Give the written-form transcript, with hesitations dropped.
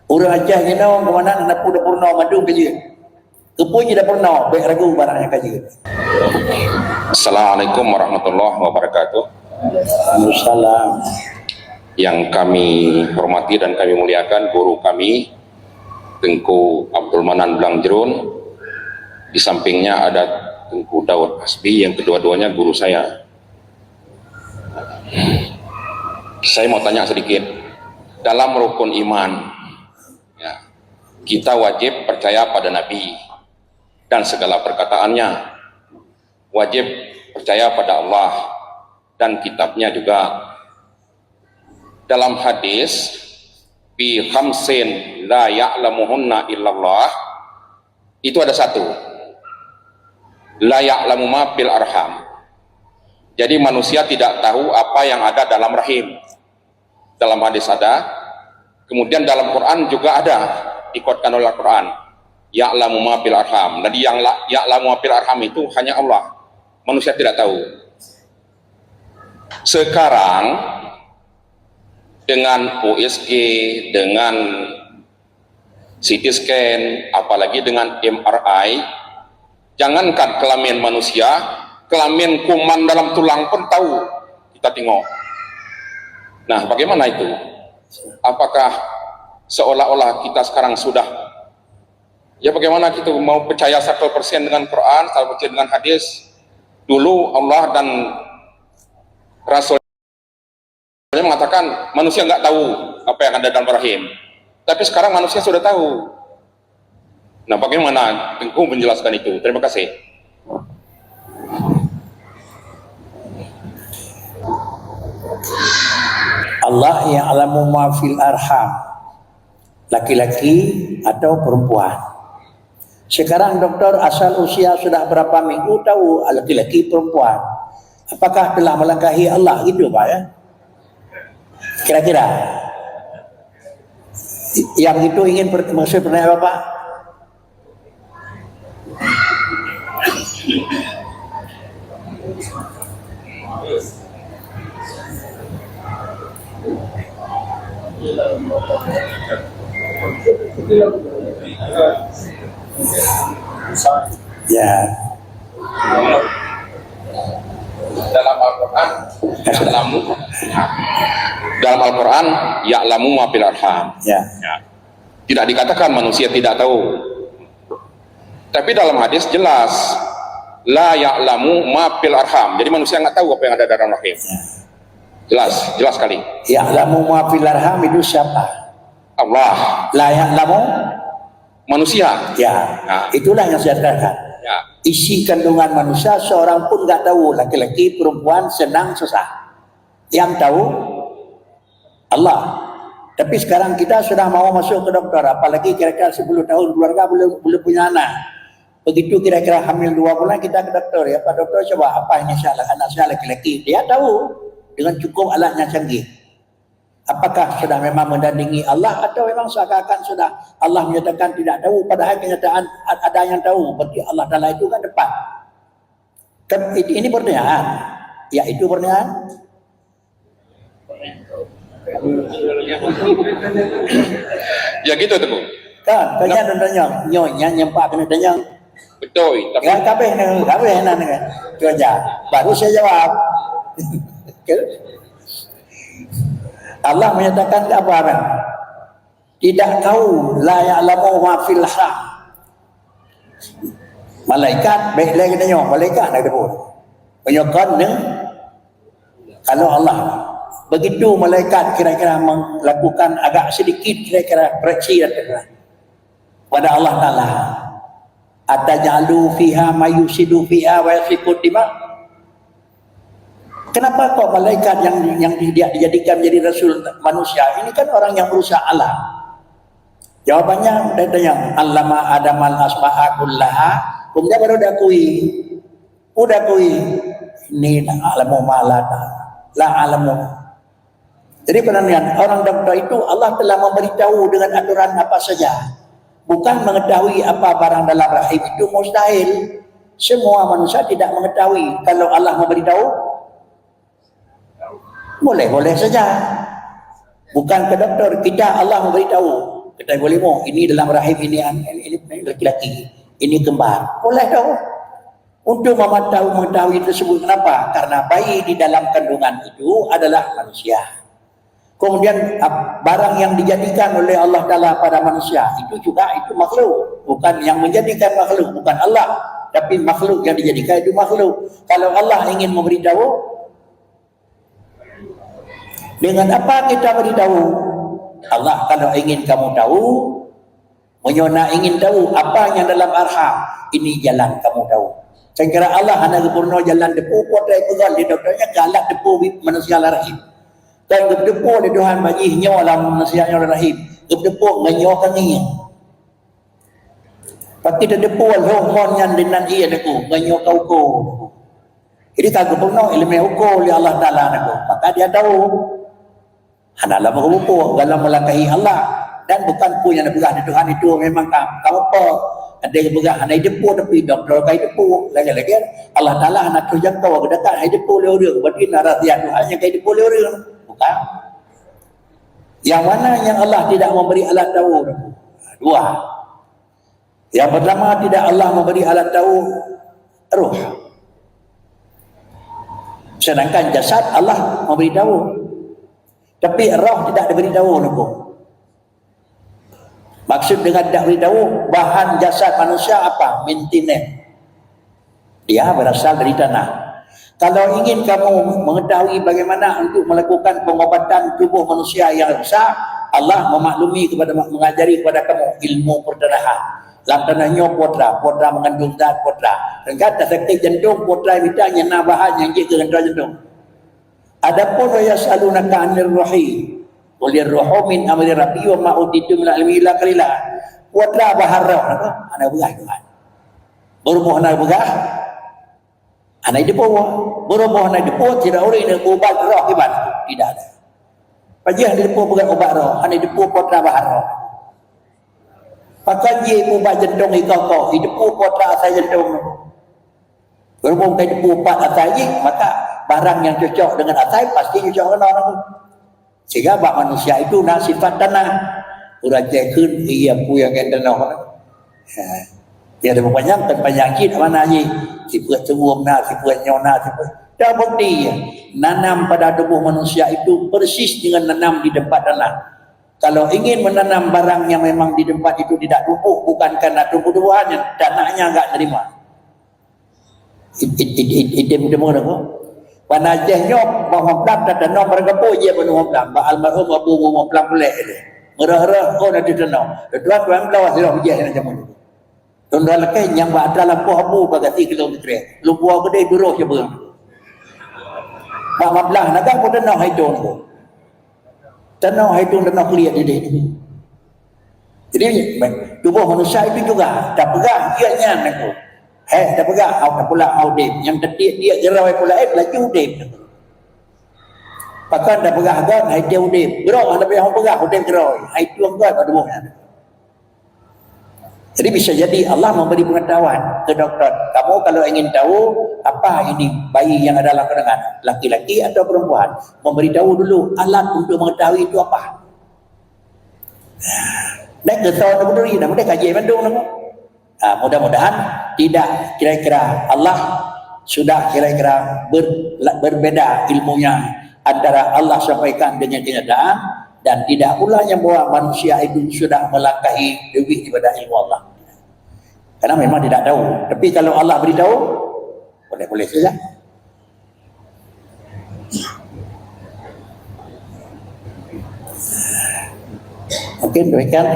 Orang Aceh ni no kemana nak dah purna madu kerja. Kepunya dah purna, baik ragu barang yang kerja. Assalamualaikum warahmatullahi wabarakatuh. Waalaikumsalam. Yang kami hormati dan kami muliakan guru kami Tengku Abdul Manan Blangjerun. Di sampingnya ada Tengku Daud Hasbi yang kedua-duanya guru saya. Saya mau tanya sedikit. Dalam rukun iman, ya, kita wajib percaya pada Nabi dan segala perkataannya. Wajib percaya pada Allah dan kitabnya juga. Dalam hadis bi khamsin la ya'lamuhunna illallah, itu ada satu, la ya'lamu ma fil arham. Jadi manusia tidak tahu apa yang ada dalam rahim. Dalam hadis ada, kemudian dalam Quran juga ada, dikuatkan oleh Al-Quran, ya'lamu ma fil arham. Jadi yang ya'lamu ma fil arham itu hanya Allah, manusia tidak tahu. Sekarang dengan USG, dengan CT scan, apalagi dengan MRI, jangankan kelamin manusia, kelamin kuman dalam tulang pun tahu, kita tengok. Nah, bagaimana itu? Apakah seolah-olah kita sekarang sudah, ya bagaimana kita mau percaya 100% dengan Quran, 100% dengan hadis? Dulu Allah dan Rasulnya mengatakan manusia nggak tahu apa yang ada dalam rahim, tapi sekarang manusia sudah tahu. Nah, bagaimana Tengku menjelaskan itu? Terima kasih. Allah yang alamu ma fil arham, laki-laki atau perempuan. Sekarang doktor asal usia sudah berapa minggu tahu laki-laki perempuan. Apakah telah melangkahi Allah gitu Pak ya? Kira-kira yang itu ingin maksud pertanyaan Bapak? Ya. Dalam Al-Quran, dalam Al-Quran, ya'lamu ma fil arham. Ya. Tidak dikatakan manusia tidak tahu. Tapi dalam hadis jelas, la ya'lamu ma fil arham. Jadi manusia nggak tahu apa yang ada dalam rahim. Jelas sekali. Ya'lamu ma fil arham itu siapa? Allah. La ya'lamu manusia. Ya. Nah, itulah yang saya katakan. Ya. Isi kandungan manusia seorang pun nggak tahu, laki-laki, perempuan, senang, susah. Yang tahu Allah. Tapi sekarang kita sudah mau masuk ke dokter, apalagi kira-kira 10 tahun keluarga belum punya anak. Begitu kira-kira hamil 2 bulan kita ke dokter, ya Pak dokter coba apa ini salah anak saya laki-laki. Dia tahu dengan cukup alatnya canggih. Apakah sudah memang mendandingi Allah atau memang seakan-akan sudah Allah menyatakan tidak tahu, padahal kenyataan ada yang tahu. Berarti Allah Ta'ala itu kan depan. Kan ini pertanyaan. Ya itu pertanyaan. Ya gitu tuh Bu. Kan tanya dan tanya, nyonya nyempak kena tanya. Betul. Tapi Yang kabeh nak itu aja. Baru saya jawab. Allah menyatakan apa kan? Tidak tahu, la ya'lamu ma fil arham. Malaikat baik lagi tanya, malaikat nak sebut. Penyokan kalau Allah begitu malaikat kira-kira melakukan agak sedikit kira-kira koreksi pada Allah Taala. Atajalu fiha mayusidu fiha wa yasfikud dima. Kenapa kok malaikat yang dijadikan menjadi rasul manusia ini kan orang yang berusaha Allah? Jawabannya datang allama adamal asma'a kullaha, kemudian baru udah kui ini alamu malata la alamu. Jadi penanyaan orang dokter itu Allah telah memberitahu dengan aturan apa saja, bukan mengetahui apa barang dalam rahim itu mustahil. Semua manusia tidak mengetahui. Kalau Allah memberitahu boleh saja. Bukan ke dokter, kita Allah memberitahu. kategori lima, ini dalam rahim ini laki-laki, ini kembar. Boleh tahu. Untuk mengetahui tersebut, kenapa? Karena bayi di dalam kandungan itu adalah manusia. Kemudian barang yang dijadikan oleh Allah Ta'ala pada manusia itu juga itu makhluk. Bukan yang menjadikan makhluk, bukan Allah, tapi makhluk yang dijadikan itu makhluk. Kalau Allah ingin memberitahu, dengan apa kita beritahu? Allah kalau ingin kamu tahu, menyona ingin tahu apa yang dalam arham, ini jalan kamu tahu. Saya kira Allah hanya kepurno jalan depu potrai pegal di dokternya galak depu manusia rahim. Dan depu di Tuhan bagi nyawa dalam manusia rahim. Depu nganyo kangi. Pati depu hormon yang dengan ia depu nganyo kau ko. Jadi tak kepurno ilmu uko oleh Allah Taala depu. Maka dia tahu hanalah mengupu dalam melangkahi Allah, dan bukan pun yang bergerak di Tuhan itu memang kamu apa ada yang bergerak hanya depu tapi doktor kai depu lagi-lagi Allah Taala nak tunjuk kau dekat hai depu le orang berarti narasihat Tuhan yang kai depu le orang bukan yang mana yang Allah tidak memberi alat tahu. Dua, yang pertama tidak Allah memberi alat tahu ruh, sedangkan jasad Allah memberi tahu, tapi roh tidak diberitahu. Maksud dengan tidak beritahu, bahan jasad manusia apa? Maintenance. Dia berasal dari tanah. Kalau ingin kamu mengetahui bagaimana untuk melakukan pengobatan tubuh manusia yang rusak, Allah memaklumi kepada, mengajari kepada kamu ilmu perdarahan. Dalam tanahnya potra mengandung zat potra. Dan kata sakit jantung, potra minta nyana bahan yang dia ke jantung. Adapun yasalunaka 'anil ruhi Walir roh min amri rabbi wa ma utitu min ilmi illa qalila. Watra baharra ana begah Tuhan. Bermoh na begah. Ana depo. Bermoh na depo tidak ori nak ubat roh iban. Tidak ada. Pajih depo begah ubat roh, ana depo watra baharra. Pakai je ubat jantung ikau depo watra asal jantung. Bermoh kai depo ubat asal je, maka barang yang cocok dengan asal pasti cocok dengan orang. Sehingga bak manusia itu nak sifat tanah. Urang cekun ia pu yang kena tanah. Dia ada penyakit mana ni? Sifat semua na, sifat nyona, sifat. Dah bukti nanam pada tubuh manusia itu persis dengan nanam di tempat tanah. Kalau ingin menanam barang yang memang di tempat itu tidak tumbuh, bukan karena tumbuh-tumbuhannya, tanahnya enggak terima. Itu mana kau? Panajahnya menghoplam dan tanam bergepu je penuh hoplam. Almarhum Abu menghoplam boleh dia. Merah-merah kau nak ditanam. Tuan-tuan belah sirah hujah yang macam mana. Tuan-tuan lekai yang buat dalam lampu Abu bagati kilometer. Lumpu gede duruh je berang. Mak belah nak pun tanam haitun tu. Tanam haitun tanam clear dia. Jadi tubuh manusia itu juga tak pegang ianya nak tu. Tak pegang, tak pula audit. Yang ketik dia gerai pula lagi udip. Pakan dah pegang kan, dia udip. Gerau ada yang pegang, udip gerai. Itu enggak pada buahnya. Jadi bisa jadi Allah memberi pengetahuan ke doktor. Kamu kalau ingin tahu apa ini bayi yang ada dalam kandungan, laki-laki atau perempuan, memberitahu dulu alat untuk mengetahui itu apa. Dan kesalahan berdiri, namun dia kaji bandung namun. Mudah-mudahan tidak kira-kira Allah sudah kira-kira berbeda ilmunya antara Allah sampaikan dengan kenyataan, dan tidak pula yang bahwa manusia itu sudah melangkahi lebih daripada ilmu Allah, karena memang tidak tahu. Tapi kalau Allah beritahu, boleh-boleh saja. Mungkin demikian.